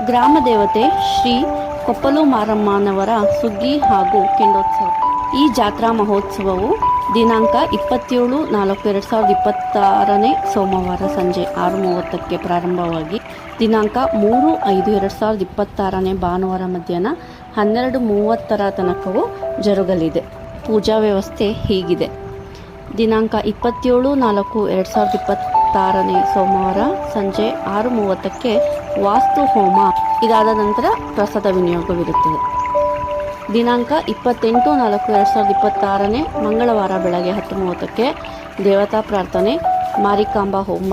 ಗ್ರಾಮ ದೇವತೆ ಶ್ರೀ ಕೊಪ್ಪಲು ಮಾರಮ್ಮನವರ ಸುಗ್ಗಿ ಹಾಗೂ ಕೆಂಡೋತ್ಸವ. ಈ ಜಾತ್ರಾ ಮಹೋತ್ಸವವು ದಿನಾಂಕ 27/4/2026 ಸೋಮವಾರ ಸಂಜೆ 6:30ಕ್ಕೆ ಪ್ರಾರಂಭವಾಗಿ ದಿನಾಂಕ 3/5/2026 ಭಾನುವಾರ ಮಧ್ಯಾಹ್ನ 12:30 ತನಕವೂ ಜರುಗಲಿದೆ. ಪೂಜಾ ವ್ಯವಸ್ಥೆ ಹೀಗಿದೆ. ದಿನಾಂಕ 27/4/2026 ಸೋಮವಾರ ಸಂಜೆ 6:30ಕ್ಕೆ ವಾಸ್ತು ಹೋಮ, ಇದಾದ ನಂತರ ಪ್ರಸಾದ ವಿನಿಯೋಗವಿರುತ್ತದೆ. ದಿನಾಂಕ 28/4/2026 ಮಂಗಳವಾರ ಬೆಳಗ್ಗೆ 10:30ಕ್ಕೆ ದೇವತಾ ಪ್ರಾರ್ಥನೆ, ಮಾರಿಕಾಂಬಾ ಹೋಮ,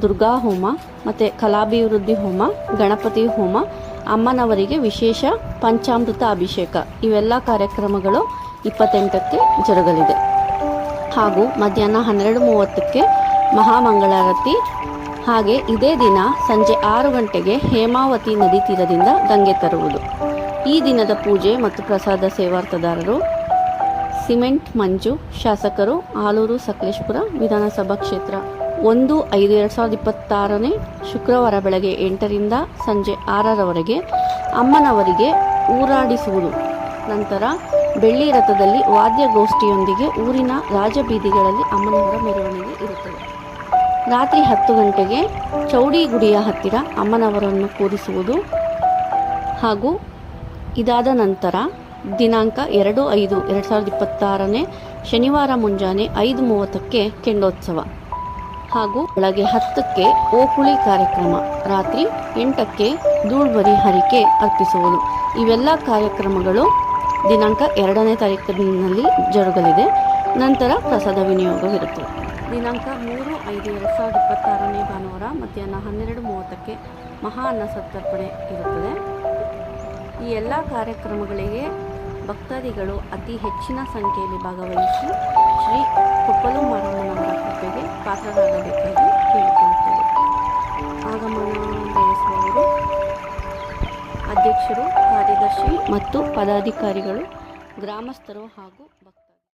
ದುರ್ಗಾ ಹೋಮ ಮತ್ತು ಕಲಾಭಿವೃದ್ಧಿ ಹೋಮ, ಗಣಪತಿ ಹೋಮ, ಅಮ್ಮನವರಿಗೆ ವಿಶೇಷ ಪಂಚಾಮೃತ ಅಭಿಷೇಕ ಇವೆಲ್ಲ ಕಾರ್ಯಕ್ರಮಗಳು 28ಕ್ಕೆ ಜರುಗಲಿದೆ. ಹಾಗೂ ಮಧ್ಯಾಹ್ನ 12:30ಕ್ಕೆ ಮಹಾಮಂಗಳಾರತಿ. ಹಾಗೆ ಇದೇ ದಿನ ಸಂಜೆ 6 ಗಂಟೆಗೆ ಹೇಮಾವತಿ ನದಿ ತೀರದಿಂದ ಗಂಗೆ ತರುವುದು. ಈ ದಿನದ ಪೂಜೆ ಮತ್ತು ಪ್ರಸಾದ ಸೇವಾರ್ಥದಾರರು ಸಿಮೆಂಟ್ ಮಂಜು, ಶಾಸಕರು, ಆಲೂರು ಸಕಲೇಶಪುರ ವಿಧಾನಸಭಾ ಕ್ಷೇತ್ರ. 1/5/2026 ಶುಕ್ರವಾರ ಬೆಳಗ್ಗೆ 8ರಿಂದ ಸಂಜೆ 6ರವರೆಗೆ ಅಮ್ಮನವರಿಗೆ ಊರಾಡಿಸುವುದು. ನಂತರ ಬೆಳ್ಳಿ ರಥದಲ್ಲಿ ವಾದ್ಯಗೋಷ್ಠಿಯೊಂದಿಗೆ ಊರಿನ ರಾಜಬೀದಿಗಳಲ್ಲಿ ಅಮ್ಮನವರ ಮೆರವಣಿಗೆ ಇರುತ್ತದೆ. ರಾತ್ರಿ 10 ಗಂಟೆಗೆ ಚೌಡಿ ಗುಡಿಯ ಹತ್ತಿರ ಅಮ್ಮನವರನ್ನು ಕೂರಿಸುವುದು. ಹಾಗೂ ಇದಾದ ನಂತರ ದಿನಾಂಕ 2/5/2026 ಶನಿವಾರ ಮುಂಜಾನೆ 5:30ಕ್ಕೆ ಕೆಂಡೋತ್ಸವ. ಹಾಗೂ ಬೆಳಗ್ಗೆ 10ಕ್ಕೆ ಓಕುಳಿ ಕಾರ್ಯಕ್ರಮ, ರಾತ್ರಿ 8ಕ್ಕೆ ಧೂಳ್ಬರಿ ಹರಿಕೆ ಅರ್ಪಿಸುವುದು. ಇವೆಲ್ಲ ಕಾರ್ಯಕ್ರಮಗಳು ದಿನಾಂಕ 2ನೇ ತಾರೀಕಿನಲ್ಲಿ ಜರುಗಲಿದೆ. ನಂತರ ಪ್ರಸಾದ ವಿನಿಯೋಗವಿರುತ್ತದೆ. ದಿನಾಂಕ 3/5/2026 ಭಾನುವಾರ ಮಧ್ಯಾಹ್ನ 12:30ಕ್ಕೆ ಮಹಾ ಅನ್ನ ಸಂತರ್ಪಣೆ ಇರುತ್ತದೆ. ಈ ಎಲ್ಲ ಕಾರ್ಯಕ್ರಮಗಳಿಗೆ ಭಕ್ತಾದಿಗಳು ಅತಿ ಹೆಚ್ಚಿನ ಸಂಖ್ಯೆಯಲ್ಲಿ ಭಾಗವಹಿಸಿ ಶ್ರೀ ಕೊಪ್ಪಲು ಮಾರಮ್ಮನವರ ಕೃಪೆಗೆ ಪಾತ್ರರಾಗಬೇಕಾಗಿ ಕೇಳಿಕೊಳ್ಳುತ್ತೇವೆ. ಆಗಮನ ಬಯಸುವವರು ಅಧ್ಯಕ್ಷರು, ಕಾರ್ಯದರ್ಶಿ ಮತ್ತು ಪದಾಧಿಕಾರಿಗಳು, ಗ್ರಾಮಸ್ಥರು ಹಾಗೂ